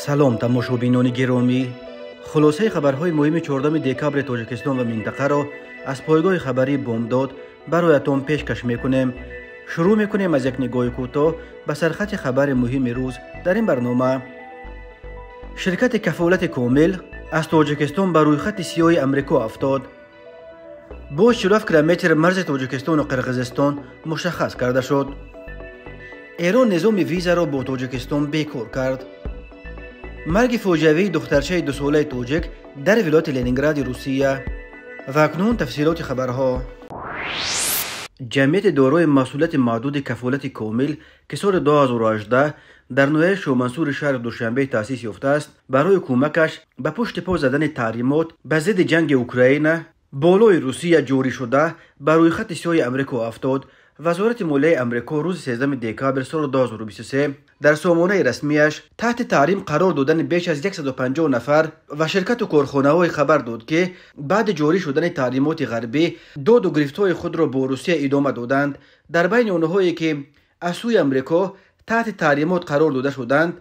سلام تماشابینان گرامی، خلاصه خبرهای مهم 14 دکبر تاجیکستان و منطقه را از پایگاه خبری بامداد برایتان پیشکش میکنیم. شروع میکنیم از یک نگاه کوتاه به سرخط خبر مهم روز در این برنامه. شرکت کفالت کامل از تاجیکستان بر روی خط سیاه امریکا افتاد. با 40 کیلومتر مرز تاجیکستان و قرقیزستان مشخص کرده شد. ایران نظام ویزا را با تاجیکستان بیکار کرد. مرگ فاجعه‌ای دخترچه 2 ساله تاجیک در ولایت لنینگراد روسیه. و اکنون تفصیلات خبرها. جمعیت دارای مسئولیت محدود کفالت کامل که سال 2018 در نوحه شامنصور شهر دوشنبه تأسیس یافته است، برای کمکش به پشت پا زدن تحریمات به ضد جنگ اوکراین بالای روسیه جاری شده بر روی خط سیاه امریکا افتاد. وزارت مالیه امریکا روز 13 دکبر سال 2023 در سامانه رسمیش تحت تحریم قرار دادن بیش از 150 نفر و شرکت و کارخانه‌های خبر داد که بعد جاری شدن تحریمات غربی داد و گرفت‌های خود را با روسیه ادامه دادند. در بین آنهایی که از سوی امریکا تحت تحریمات قرار داده شدند،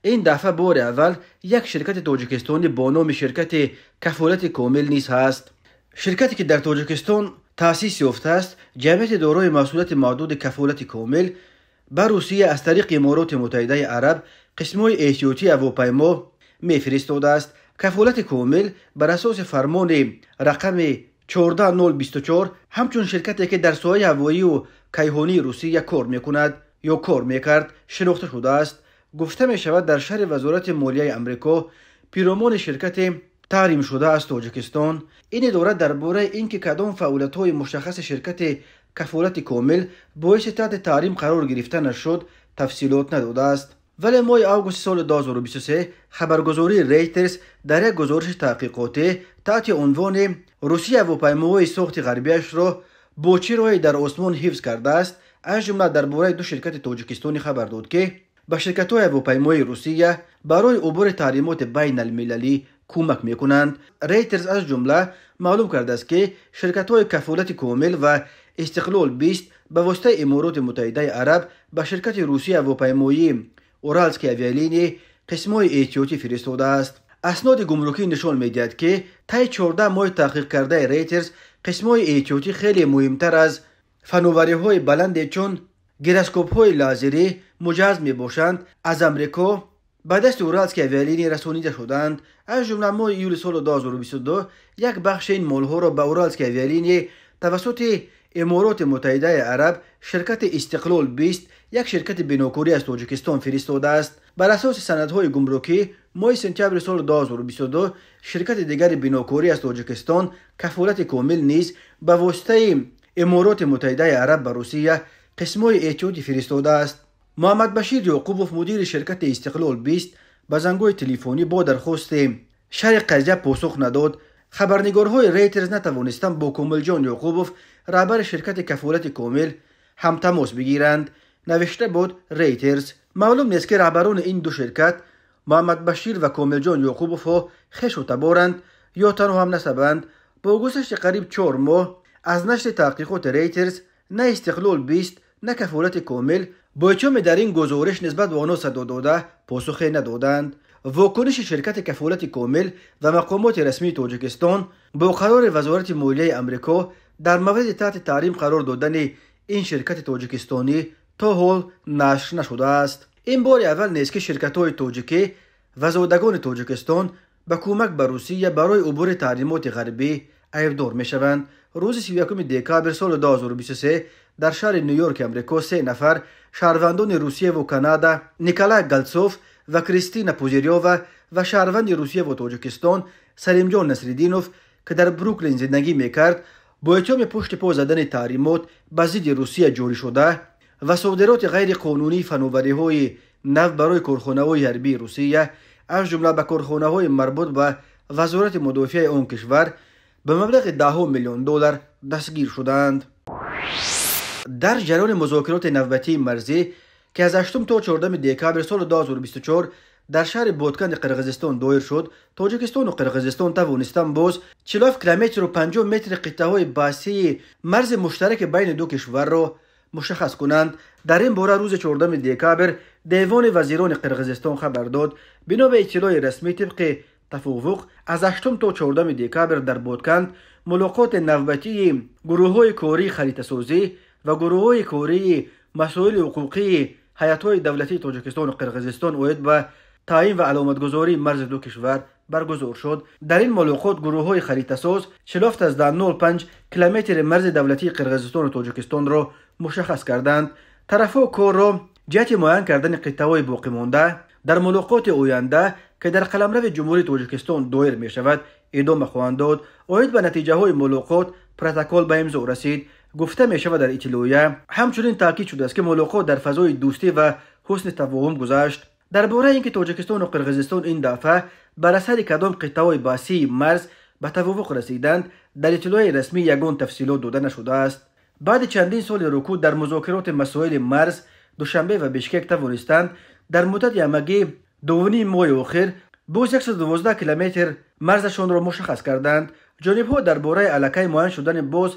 این دفعه بار اول یک شرکت تاجیکستانی با نام شرکت کفالت کامل نیز هست. شرکتی که در تاجیکستان تأسیس یافته است، جمعیت دارای مسئولیت محدود کفالت کامل بر روسیه از طریق امارات متحده عرب قسم‌های احتیاطی هواپیما می‌فرستاده است. کفالت کامل بر اساس فرمان رقم 14024 همچون شرکتی که در ساحه هوایی و کیهانی روسیه کار می‌کند یا کار می‌کرد شناخته شده است. گفته می‌شود در شهر وزارت مالیه امریکا پیرامان شرکت تحریم شده از تاجیکستان این اداره درباره اینکه کدام فعالیت‌های مشخص شرکت کفالت کامل باعث تحت تحریم قرار گرفتن شد تفصیلات نداده است. ولی ماه آگوست سال 2023 خبرگزاری ریترز در یک گزارش تحقیقاتی تحت عنوان روسیه هواپیماهای ساخت غربیش را با چه راهی در آسمان حفظ کرده است از جمله درباره 2 شرکت تاجیکستانی خبر داد که به شرکت‌های هواپیمای روسیه برای عبور تحریمات بین المللی کمک میکنند. ریترز از جمله معلوم کرده است که شرکت‌های کفالت کامل و استقلال 20 به واسطه امارات متحده عرب به شرکت روسی هواپیمایی اورالسکی اویالینی قسم‌های احتیاطی فرستاده است. اسناد گمرکی نشان می‌دهد که طی 14 ماه تحقیق کرده ریترز قسم‌های احتیاطی خیلی مهمتر از فناوری‌های بلند چون گیروسکوپ‌های لازری مجهز می‌باشند از امریکا به دست اورالسکی اویالینی رسانیده شدند. از جمله ماه ایول سال 2022 یک بخش این مال‌ها را به اورالسکی اویالینی توسط امارات متحده عرب شرکت استقلال 20 یک شرکت بیناکاری از تاجیکستان فرستاده است. بر اساس سندهای گمرکی ماه سپتامبر سال 2022 شرکت دیگر بیناکاری از تاجیکستان کفالت کامل نیز به واسطه امارات متحده عرب به روسیه قسم‌های احتیاطی فرستاده است. محمد بشیر یعقوبوف مدیر شرکت استقلال 20 به زنگ‌های تلفنی با درخواست شرح قضیه پاسخ نداد. خبرنگارهای ریترز نتوانستند با کامل جان یعقوبوف رهبر شرکت کفالت کامل هم تماس بگیرند. نوشته بود ریترز معلوم نیست که رهبران این 2 شرکت محمد بشیر و کامل جان یعقوبوف خویش و تبارند یا تنها هم نسبند. با گذشت قریب 4 ماه از نشر تحقیقات ریترز نه استقلال 20 نه کفالت کامل با چون در این گزارش نسبت به آنها صدا داده پاسخی ندادند. واکنش شرکت کفالت کامل و مقامات رسمی تاجیکستان با قرار وزارت مالیه امریکا در مورد تحت تحریم قرار دادن این شرکت تاجیکستانی تا حال نشر نشده است. این بار اول نیست که شرکت‌های تاجیکی و زادگان تاجیکستان به کمک به روسیه برای عبور تحریمات غربی ایفدار می‌شوند. روز 31 دکبر سال 2023 در شهر نیویورک امریکا 3 نفر شهروندان روسیه و کانادا نیکولای گالتسوف و کریستینا پوزیریووا و شهروند روسیه و تاجیکستان سلیم جان نصرالدینوف که در بروکلین زندگی میکرد با اتهام پشت پا زدن تحریمات به ضد روسیه جاری شده و صادرات غیر قانونی فناوری‌های نفت برای کارخانه‌های حربی روسیه از جمله به کارخانه‌های مربوط به وزارت مدافع آن کشور به مبلغ 10 میلیون دلار دستگیر شدند. در جریان مذاکرات نوبتی مرزی که از 8 تا 14 دکبر سال 2024 در شهر بادکند قرقیزستان دایر شد، تاجیکستان و قرقیزستان توانستند باز 40 کیلومتر و 50 متر قطعه‌های بحثی مرز مشترک بین 2 کشور را مشخص کنند. در این باره روز 14 دکامبر دیوان وزیران قرقیزستان خبر داد بنا به اطلاع رسمی طبق توافق از 8 تا 14 دکامبر در بودکند ملاقات نوبتی گروه‌های کاری خریطه‌سازی و گروه‌های کاری مسائل حقوقی هیئت‌های دولتی تاجیکستان و قرقیزستان اوید به تعیین و علامتگذاری مرز دو کشور برگزار شد. در این ملاقات گروه‌های خریطه‌ساز 47.05 کیلومتر مرز دولتی قرقیزستان و تاجیکستان را مشخص کردند. طرف‌ها کار را جهت معین کردن قطعه‌های باقی مانده در ملاقات آینده که در قلمرو جمهوری تاجیکستان دایر می شود ادامه خواهند داد. اوید به نتیجه های ملاقات پروتکل به امضا رسید. گفته می شود در اطلاعیه همچنین تاکید شده است که ملاقات در فضای دوستی و حسن تفاهم گذشت. درباره اینکه تاجیکستان و قرقیزستان این دفعه بر اثر کدام قطعه‌های بحثی مرز به توافق رسیدند در اطلاع رسمی یگان تفصیلات داده نشده است. بعد چندین سال رکود در مذاکرات مسائل مرز دوشنبه و بشکک توانستند در مدت همگی 2.5 ماه آخر باز 112 کیلومتر مرزشان را مشخص کردند. جانب‌ها درباره علاقه معین شدن باز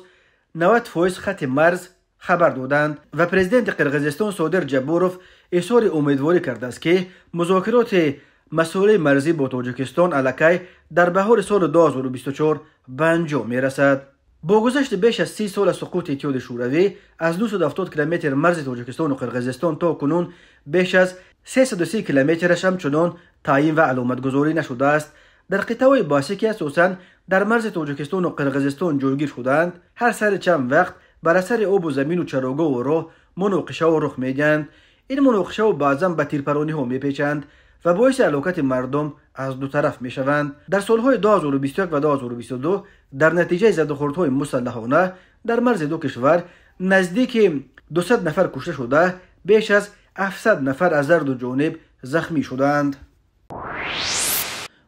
90% خط مرز خبر دادند و پرزیدنت قرقیزستان صادر جباروف اظهار امیدواری کرده است که مذاکرات مسائل مرزی با تاجیکستان علاقه در بهار سال 2024 به انجام می‌رسد. با گذشت بیش از 30 سال از سقوط اتحاد شوروی از 270 کیلومتر مرز تاجیکستان و قرقیزستان تا کنون بیش از 330 کیلومترش همچنان تعیین و علامتگذاری نشده است. در قطعه‌های بحثی که اساساً در مرز تاجیکستان و قرقیزستان جایگیر شدند هر سر چند وقت بر اثر آب و زمین و چراگاه و راه مناقشه ها رخ می‌دهند. این مناقشه ها بعضاً به تیرپرانی ها می‌پیچند و باعث هلاکت مردم از دو طرف می‌شوند. در سالهای 2021 و 2022 در نتیجه زدوخوردهای مسلحانه در مرز دو کشور نزدیک 200 نفر کشته شده، بیش از 700 نفر از هر دو جانب زخمی شدند.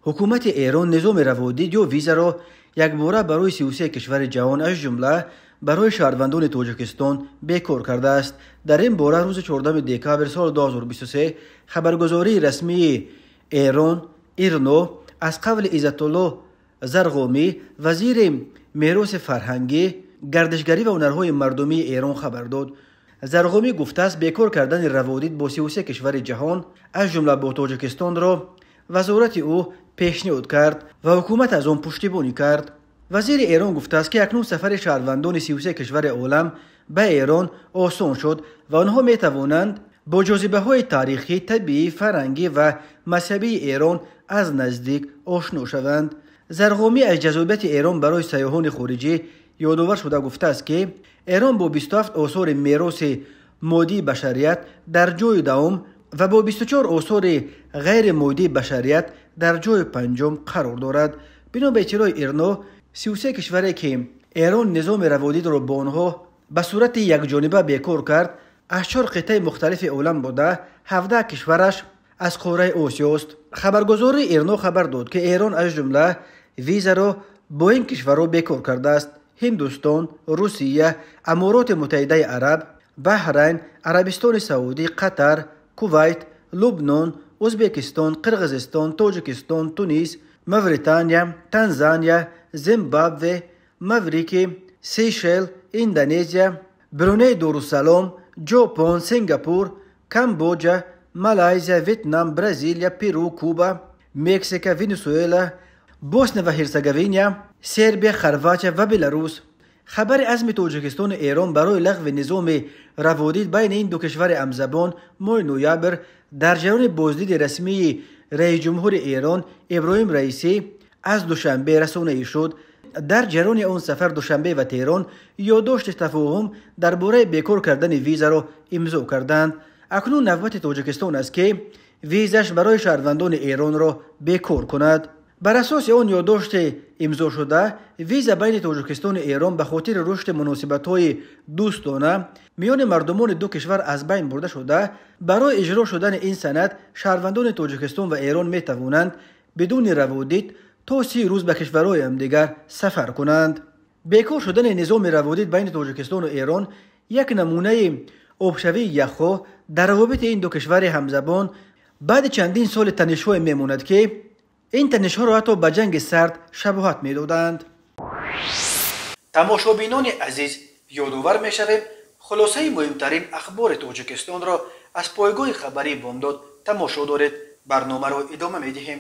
حکومت ایران نظام روادید یا ویزا را یک باره برای 33 کشور جهان از جمله برای شهروندان تاجیکستان بیکار کرده است. در این باره روز 14 دکامبر سال 2023 خبرگزاری رسمی ایران ایرنا از قول عزت الله زرغامی وزیر میراث فرهنگی، گردشگری و هنرهای مردمی ایران خبر داد. زرغامی گفته است بیکار کردن روادید با 33 کشور جهان از جمله با تاجیکستان را وزارت او پیشنهاد کرد و حکومت از آن پشتیبانی کرد. وزیر ایران گفته است که اکنون سفر شهروندان 33 کشور عالم به ایران آسان شد و آنها می توانند با جاذبه های تاریخی، طبیعی، فرهنگی و مذهبی ایران از نزدیک آشنا شوند. زرغامی از جذابیت ایران برای سیاحان خارجی یادآور شده گفته است که ایران با 27 آثار میراث مادی بشریت در جای دوم و با 24 آثار غیر مادی بشریت در جای پنجم قرار دارد. بنا به اطلاع ایرنا 33 کشوری که ایران نظام روادید را با آنها به صورت یک جانبه بیکار کرد از 4 قطعه مختلف عالم بوده، 17 کشورش از قاره آسیا است. خبرگزاری ایرنا خبر داد که ایران از جمله ویزا را با این کشورها بیکار کرده است: هندوستان، روسیه، امارات متحده عرب، بحرین، عربستان سعودی، قطر، کویت، لبنان، ازبکستان، قرقیزستان، تاجیکستان، تونس، موریتانیا، تانزانیا، زیمبابوه، موریکی، سیشل، اندونزیا، برونی دارالسلام، ژاپن، سنگاپور، کامبوجا، مالایزیا، ویتنام، برزیلیا، پیرو، کوبا، مکزیک، ونزوئلا، بوسنی و هرزگوینیا، سربیا، خرواتیا و بلاروس. خبر عزم تاجیکستان و ایران برای لغو نظام روادید بین این دو کشور همزبان ماه نوامبر در جریان بازدید رسمی رئیس جمهور ایران ابراهیم رئیسی از دوشنبه رسانه‌ای شد. در جریان آن سفر دوشنبه و تهران یادداشت تفاهم درباره بیکار کردن ویزا را امضا کردند. اکنون نوبت تاجیکستان است که ویزاش برای شهروندان ایران را بیکار کند. بر اساس آن یادداشت امضا شده، ویزا بین تاجیکستان و ایران به خاطر رشد مناسبت‌های دوستانه میان مردمان دو کشور از بین برده شده. برای اجرا شدن این سند شهروندان تاجیکستان و ایران می توانند بدون روادید تا 30 روز به کشورهای همدیگر سفر کنند. بیکار شدن نظام روادید بین تاجیکستان و ایران یک نمونه آبشوی یخو در روابط این دو کشور همزبان بعد چندین سال تنش‌های میماند که این تنش‌ها را حتی به جنگ سرد شباهت می‌دادند. تماشابینان عزیز، یادآور می‌شویم خلاصه مهمترین اخبار تاجیکستان را از پایگاه خبری بامداد تماشا دارید. برنامه را ادامه می‌دهیم.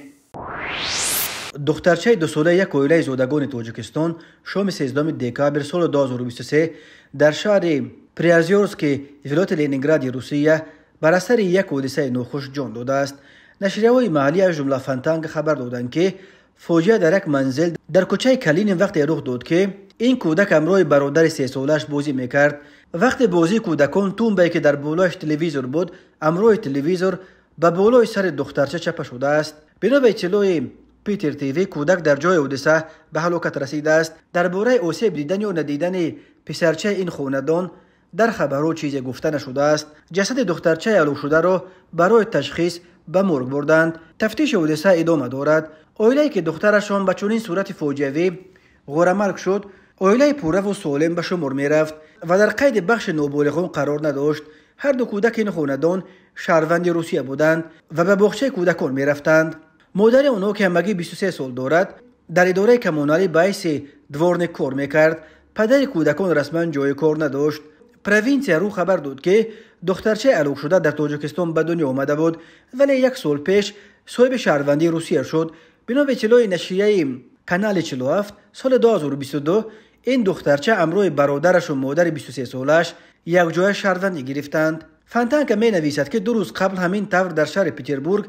دخترچه 2 ساله یک عائله زادگان تاجیکستان شام 13 دکامبر سال 2023 در شهر پریازیورسک ولایت لنینگراد روسیه بر اثر یک حادثه ناخوش جان داده است. نشریه‌های محلی از جمله فانتانگ خبر دادند که فوجیه در یک منزل در کوچه کلین وقتی رخ داد که این کودک همراه برادر 3 سالش بازی میکرد. وقتی بازی کودکان تنبه‌ای که در بالایش تلویزیون بود همراه تلویزیون به بالای سر دخترچه چپه شده است. بنا به اطلاع پیتر تیوی کودک در جای حادثه به هلاکت رسیده است. درباره آسیب دیدن یا ندیدن پسرچه این خاندان در خبرها چیزی گفته نشده است. جسد دخترچه هلاک شده را برای تشخیص به مرگ بردند. تفتیش حادثه ادامه دارد. عائله‌ای که دخترشان به چنین صورت فاجعه‌ای غارمرگ شد عائله پوره و سالم به شمار می‌رفت و در قید بخش نابالغان قرار نداشت. هر دو کودک این خاندان شهروند روسیه بودند و به باغچه کودکان می‌رفتند. مادر آنها که همگی 23 سال دارد در اداره کمونالی باعث دورنیک کار میکرد. پدر کودکان رسما جای کار نداشت. پروینسیا رو خبر داد که دخترچه هلاک شده در تاجیکستان به دنیا آمده بود ولی 1 سال پیش صاحب شهروندی روسیه شد. بنا به اطلاع نشریه کانال 47 سال 2022 این دخترچه همراه برادرش و مادر 23 سالش یک جای شهروندی گرفتند. فانتانگ می نویسد که 2 روز قبل همین طور در شهر پترزبورگ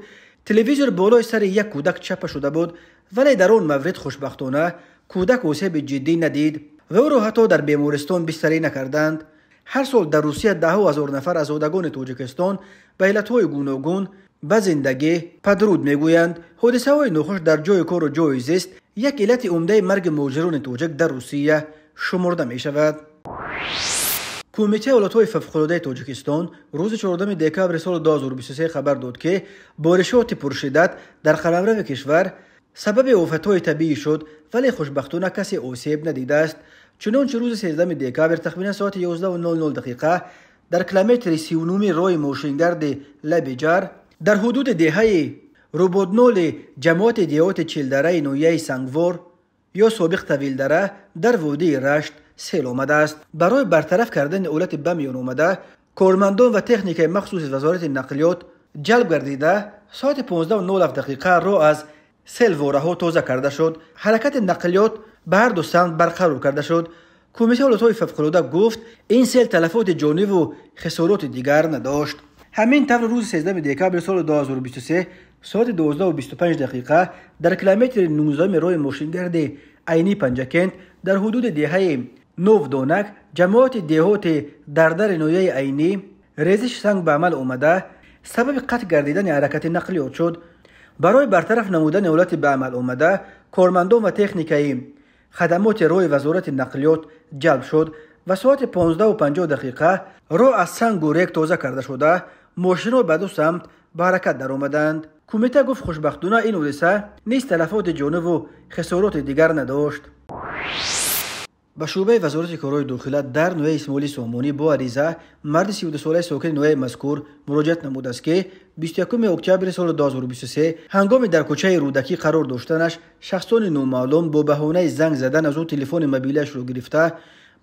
تلویزیون بالای سر یک کودک چپه شده بود ولی در آن مورد خوشبختانه کودک آسیب جدی ندید و او را حتی در بیمارستان بستری نکردند. هر سال در روسیه 10,000 نفر از زادگان تاجیکستان به علتهای گوناگون به زندگی پدرود میگویند. حادثه های ناخوش در جای کار و جای زیست یک علت عمده مرگ مهاجران تاجیک در روسیه شمرده می شود. کمیته حالتهای فوق‌العاده تاجیکستان روز 14 دکامبر سال 2023 خبر داد که بارشات پرشدت در قلمرو کشور سبب آفت‌های طبیعی شد ولی خوشبختانه کسی آسیب ندیده است. چنانچه روز 13 دکامبر تقریبا ساعت 11:00 در کیلومتر 39 راه ماشینگرد لبیجار در حدود دهه روبودنول جماعت دیهات چیلدره نویه سنگوار یا سابق طویلدره در وادی رشت سیل آمده است. برای برطرف کردن علت بم میان آمده کارمندان و تکنیک مخصوص وزارت نقلیات جلب گردیده ساعت 15:07 راه از سیل واره‌ها تازه کرده شد. حرکت نقلیات به هر دو سمت برقرار کرده شد. کمیته حالتهای فوق‌العاده گفت این سیل تلفات جانی و خسارات دیگر نداشت. همین طور روز 13 دکامبر سال 2023 ساعت 12:25 در کیلومتر 19 راه ماشینگرد عینی پنجکند در حدود دهه نوودونک جماعت دیهات در نویه عینی ریزش سنگ به عمل آمده سبب قطع گردیدن حرکت نقلیات شد. برای برطرف نمودن علت به عمل آمده کارمندان و تکنیکی خدمات راه وزارت نقلیات جلب شد و ساعت 15:50 راه از سنگ و ریگ تازه کرده شده ماشین‌ها به 2 سمت به حرکت در آمدند. کمیته گفت خوشبختانه این حادثه نیز تلفات جانی و خسارات دیگر نداشت. به شعبه وزارت کارهای داخله در نویه اسماعیلی سامانی با عریضه مرد 32 ساله ساکن نویه مذکور مراجعت نموده است که 21 اکتبر سال 2023 هنگام در کوچه رودکی قرار داشتنش شخصان نامعلوم با بهانه زنگ زدن از او تلفن موبایلش را گرفته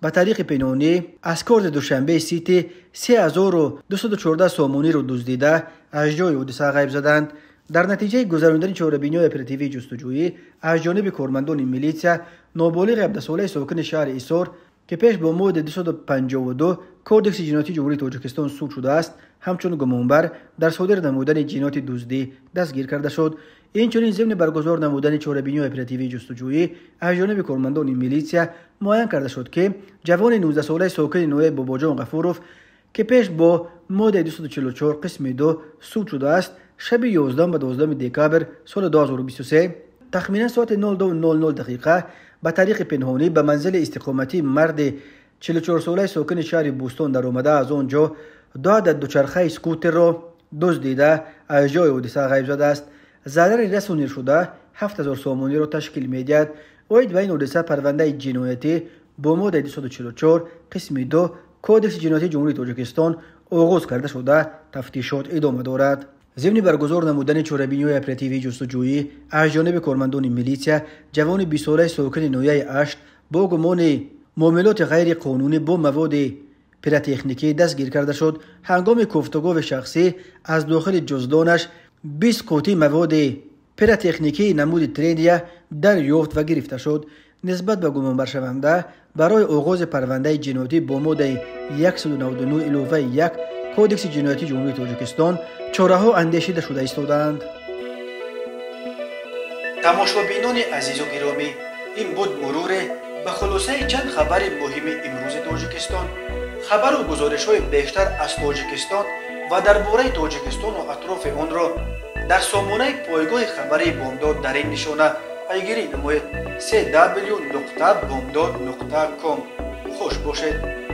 به طریق پنهانی از کارت دوشنبه سیتی 3214 سامانی را دزدیده از جای حادثه غیب زدند. در نتیجه گذراندن چهاربینی اپراتیوی جستجویی از جانب کارمندان میلیسیا نابالغ 17 ساله ساکن شهر ایسار که پیش با ماده 252 کودکس جنایتی جمهوری تاجیکستان سود شده است همچون گمانبر در صادر نمودن جنایت دزدی دستگیر کرده شد. این چنین ضمن برگزار نمودن چهاربینی اپراتیوی جستجویی از جانب کارمندان میلیسیا معین کرده شد که جوان 19 ساله ساکن نویه باباجان غفوروف که پیش با ماده 244 قسم 2 سود شده است شب 11 و 12 دکامبر سال 2023 تخمینا ساعت 02:00 به طریق پنهانی به منزل استقامتی مرد 44 ساله ساکن شهر بوستون در آمده از آنجا 2 عدد دوچرخه اسکوتر را دزدیده از جای حادثه غیب زده است. ضرر رسانی شده 7000 سامانی را تشکیل می‌دهد. اوید به این حادثه پرونده جنایتی با ماده 244 قسم 2 کودکس جنایتی جمهوری تاجیکستان آغاز کرده شده تفتیشات ادامه دارد. ضمن برگزار نمودن چهاربینی اپراتیوی جستجویی از جانب کارمندان میلیسیا جوان 20 ساله ساکن نویه اشت با گمان معاملات غیر قانونی با مواد پیراتکنیکی دستگیر کرده شد. هنگام گفتگو شخصی از داخل جزدانش 20 قوطی مواد پیراتکنیکی نمود ترینیا دریافت و گرفته شد. نسبت به گمان شونده برای آغاز پرونده جنایتی با ماده 199 الوه 1 کودکس جنایتی جمهوری تاجیکستان چاره‌ها اندیشیده شده ایستادند. تماشابینان عزیز و گرامی، این بود مرور به خلاصه چند خبر مهم امروز تاجیکستان. خبر و گزارش‌های بیشتر از تاجیکستان و درباره تاجیکستان و اطراف آن را در سامانه پایگاه خبری بامداد در این نشانه پیگیری نمایید: www.bomdad.com. خوش باشید.